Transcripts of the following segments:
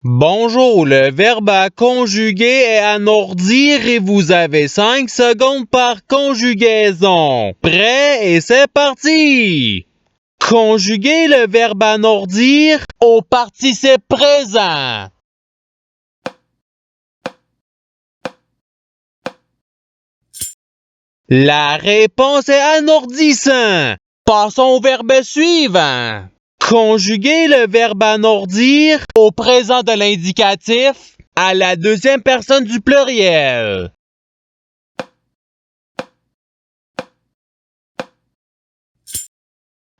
Bonjour, le verbe à conjuguer est alourdir et vous avez 5 secondes par conjugaison. Prêt et c'est parti! Conjuguer le verbe alourdir au participe présent. La réponse est alourdissant. Passons au verbe suivant. Conjuguer le verbe alourdir au présent de l'indicatif à la deuxième personne du pluriel.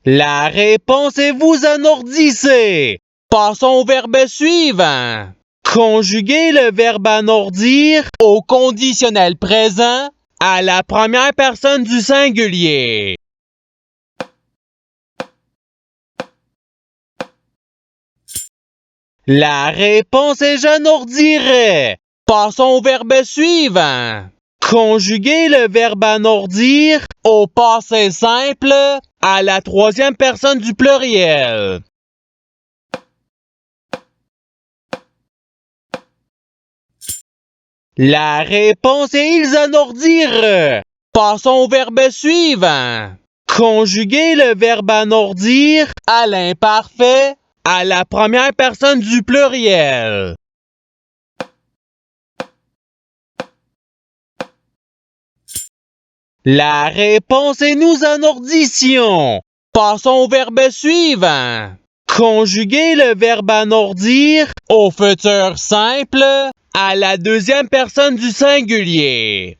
La réponse est vous alourdissez. Passons au verbe suivant. Conjuguer le verbe alourdir au conditionnel présent à la première personne du singulier. La réponse est j'alourdirais. Passons au verbe suivant. Conjuguer le verbe alourdir au passé simple à la troisième personne du pluriel. La réponse est ils alourdirent. Passons au verbe suivant. Conjuguer le verbe alourdir à l'imparfait à la première personne du pluriel. La réponse est nous alourdissions. Passons au verbe suivant. Conjuguer le verbe alourdir au futur simple à la deuxième personne du singulier.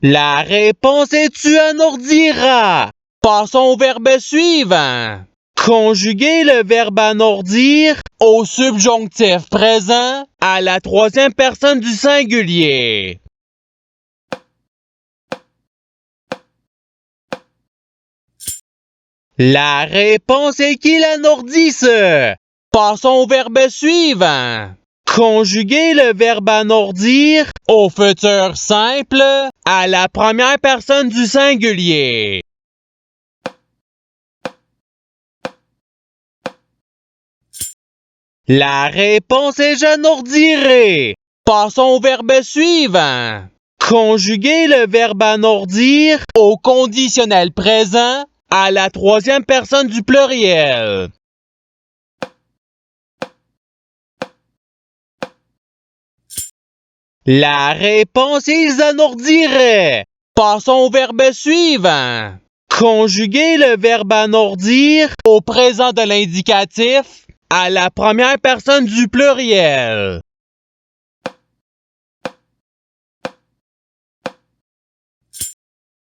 La réponse est tu alourdiras. Passons au verbe suivant. Conjuguer le verbe alourdir au subjonctif présent à la troisième personne du singulier. La réponse est qu'il alourdisse. Passons au verbe suivant. Conjuguer le verbe alourdir au futur simple à la première personne du singulier. La réponse est j'alourdirai. Passons au verbe suivant. Conjuguer le verbe alourdir au conditionnel présent à la troisième personne du pluriel. La réponse est ils alourdiraient. Passons au verbe suivant. Conjuguer le verbe alourdir au présent de l'indicatif à la première personne du pluriel.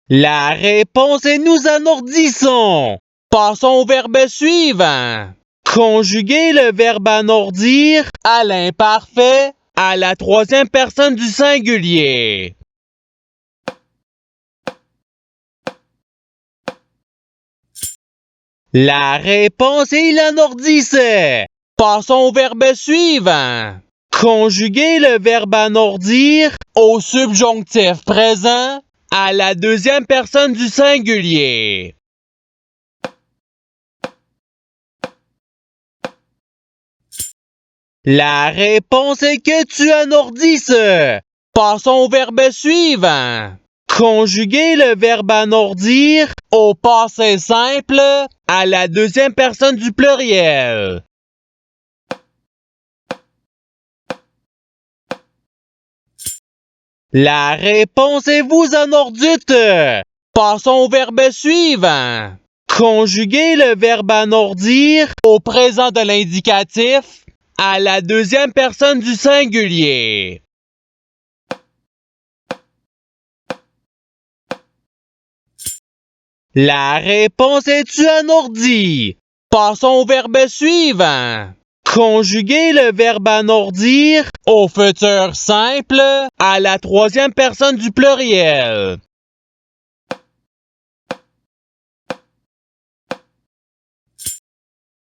La réponse est nous alourdissons. Passons au verbe suivant. Conjuguer le verbe alourdir à l'imparfait à la troisième personne du singulier. La réponse est il alourdissait. Passons au verbe suivant. Conjuguer le verbe alourdir au subjonctif présent à la deuxième personne du singulier. La réponse est que tu alourdisses. Passons au verbe suivant. Conjuguer le verbe alourdir au passé simple à la deuxième personne du pluriel. La réponse est vous alourdîtes. Passons au verbe suivant. Conjuguer le verbe alourdir au présent de l'indicatif à la deuxième personne du singulier. La réponse est tu alourdis. Passons au verbe suivant. Conjuguer le verbe alourdir au futur simple à la troisième personne du pluriel.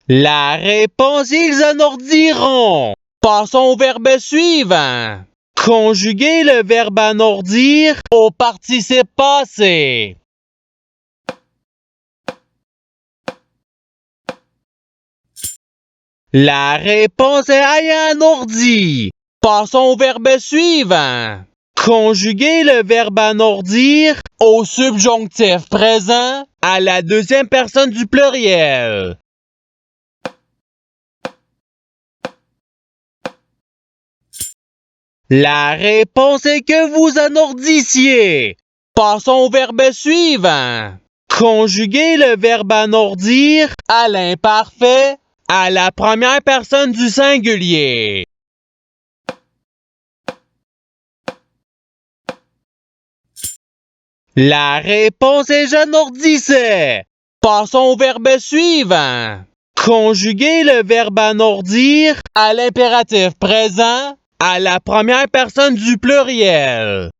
La réponse ils alourdiront. Passons au verbe suivant. Conjuguer le verbe alourdir au participe passé. La réponse est ayant un ordi. Passons au verbe suivant. Conjuguer le verbe anordir au subjonctif présent à la deuxième personne du pluriel. La réponse est que vous anordissiez. Passons au verbe suivant. Conjuguer le verbe anordir à l'imparfait à la première personne du singulier. La réponse est j'anordissais. Passons au verbe suivant. Conjuguer le verbe anordir à l'impératif présent à la première personne du pluriel.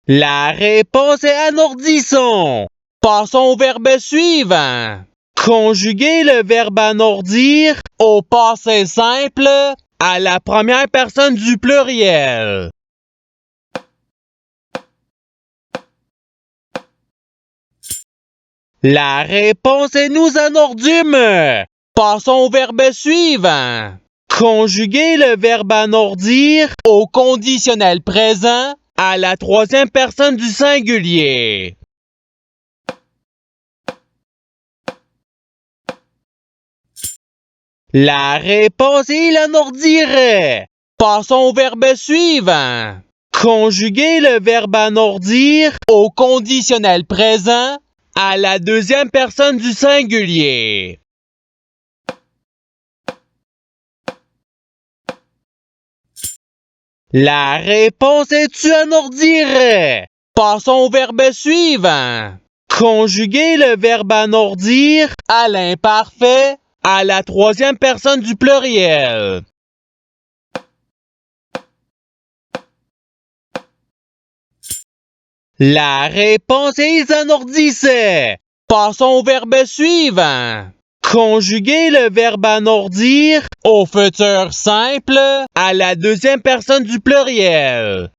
La réponse est anordissons. Passons au verbe suivant. Conjuguer le verbe anordir au passé simple à la première personne du pluriel. La réponse est nous anordûmes. Passons au verbe suivant. Conjuguer le verbe anordir au conditionnel présent à la troisième personne du singulier. La réponse est il anordirait. Passons au verbe suivant. Conjuguer le verbe anordir au conditionnel présent à la deuxième personne du singulier. La réponse est tu anordirais. Passons au verbe suivant. Conjuguer le verbe anordir à l'imparfait à la troisième personne du pluriel. La réponse est ils anordissaient. Passons au verbe suivant. Conjuguer le verbe anordir au futur simple à la deuxième personne du pluriel.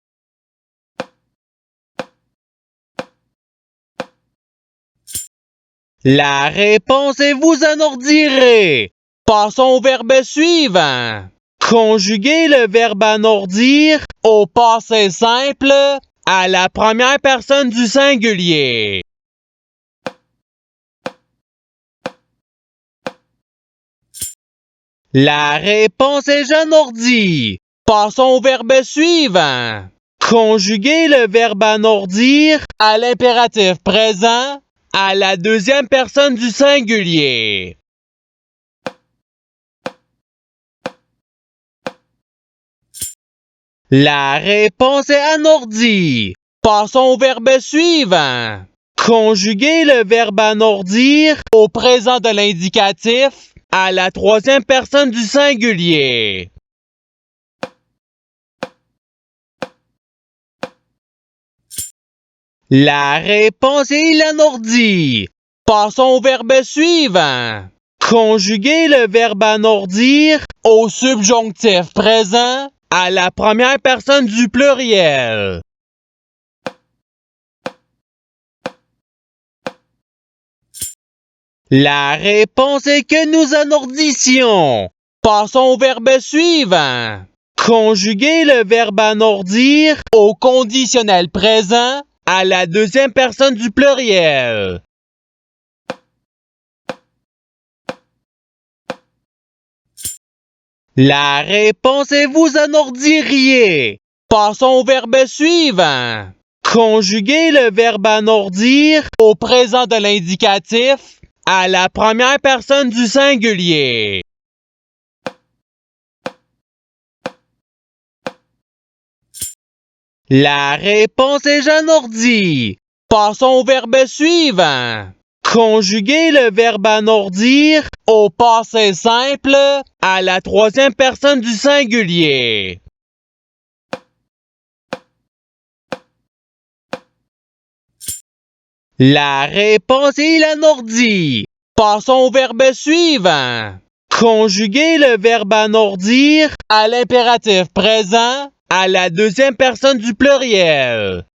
La réponse est vous anordirez. Passons au verbe suivant. Conjuguer le verbe anordir au passé simple à la première personne du singulier. La réponse est j'anordi. Passons au verbe suivant. Conjuguer le verbe anordir à l'impératif présent à la deuxième personne du singulier. La réponse est anordi. Passons au verbe suivant. Conjuguer le verbe anordir au présent de l'indicatif à la troisième personne du singulier. La réponse est il anordi. Passons au verbe suivant. Conjuguer le verbe anordir au subjonctif présent à la première personne du pluriel. La réponse est que nous anordissions. Passons au verbe suivant. Conjuguer le verbe anordir au conditionnel présent à la deuxième personne du pluriel. La réponse est vous anordiriez. Passons au verbe suivant. Conjuguer le verbe anordir au présent de l'indicatif à la première personne du singulier. La réponse est j'anordi. Passons au verbe suivant. Conjuguer le verbe anordir au passé simple à la troisième personne du singulier. La réponse est il anordi. Passons au verbe suivant. Conjuguer le verbe anordir à l'impératif présent à la deuxième personne du pluriel.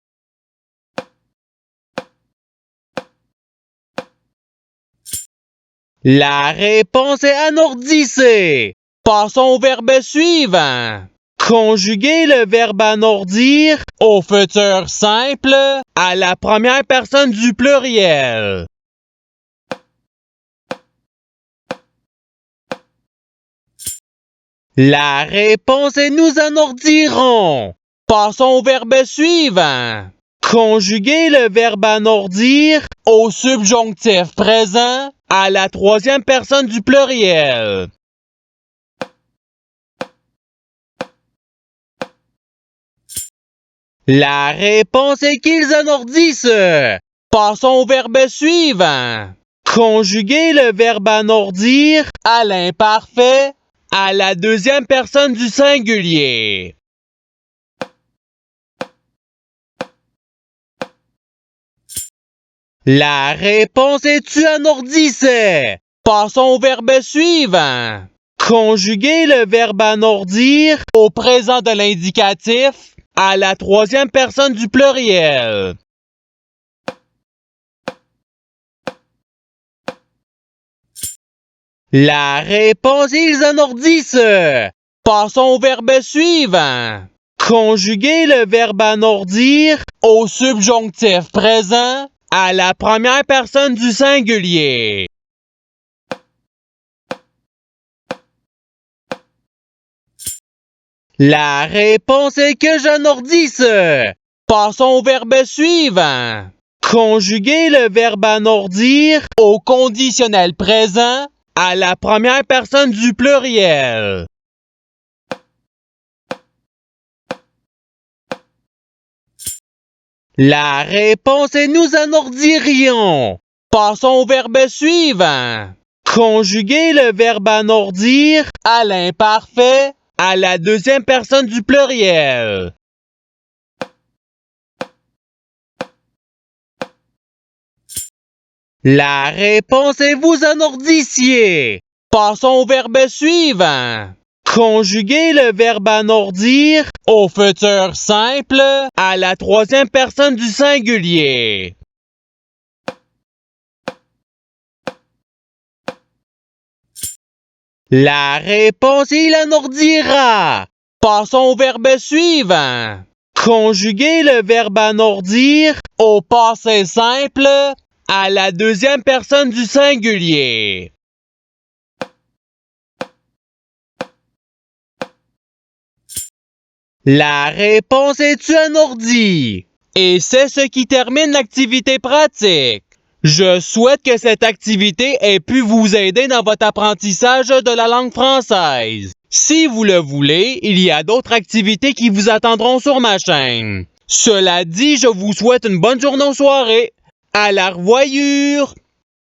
La réponse est anourdissez. Passons au verbe suivant. Conjuguez le verbe anourdir au futur simple à la première personne du pluriel. La réponse est nous anourdirons. Passons au verbe suivant. Conjuguez le verbe anourdir au subjonctif présent à la troisième personne du pluriel. La réponse est qu'ils anourdissent. Passons au verbe suivant. Conjuguez le verbe anourdir à l'imparfait à la deuxième personne du singulier. La réponse est tu anourdissais. Passons au verbe suivant. Conjuguez le verbe anourdir au présent de l'indicatif à la troisième personne du pluriel. La réponse est ils anourdissent. Passons au verbe suivant. Conjuguez le verbe anourdir au subjonctif présent à la première personne du singulier. La réponse est que j'anourdisse. Passons au verbe suivant. Conjuguez le verbe anourdir au conditionnel présent à la première personne du pluriel. La réponse est nous anourdirions. Passons au verbe suivant. Conjuguez le verbe anourdir à l'imparfait à la deuxième personne du pluriel. La réponse est vous anourdissiez. Passons au verbe suivant. Conjuguez le verbe anourdir au futur simple à la troisième personne du singulier. La réponse est il anourdira. Passons au verbe suivant. Conjuguez le verbe anourdir au passé simple à la deuxième personne du singulier. La réponse est tu anourdi. Et c'est ce qui termine l'activité pratique. Je souhaite que cette activité ait pu vous aider dans votre apprentissage de la langue française. Si vous le voulez, il y a d'autres activités qui vous attendront sur ma chaîne. Cela dit, je vous souhaite une bonne journée ou soirée. À la revoyure!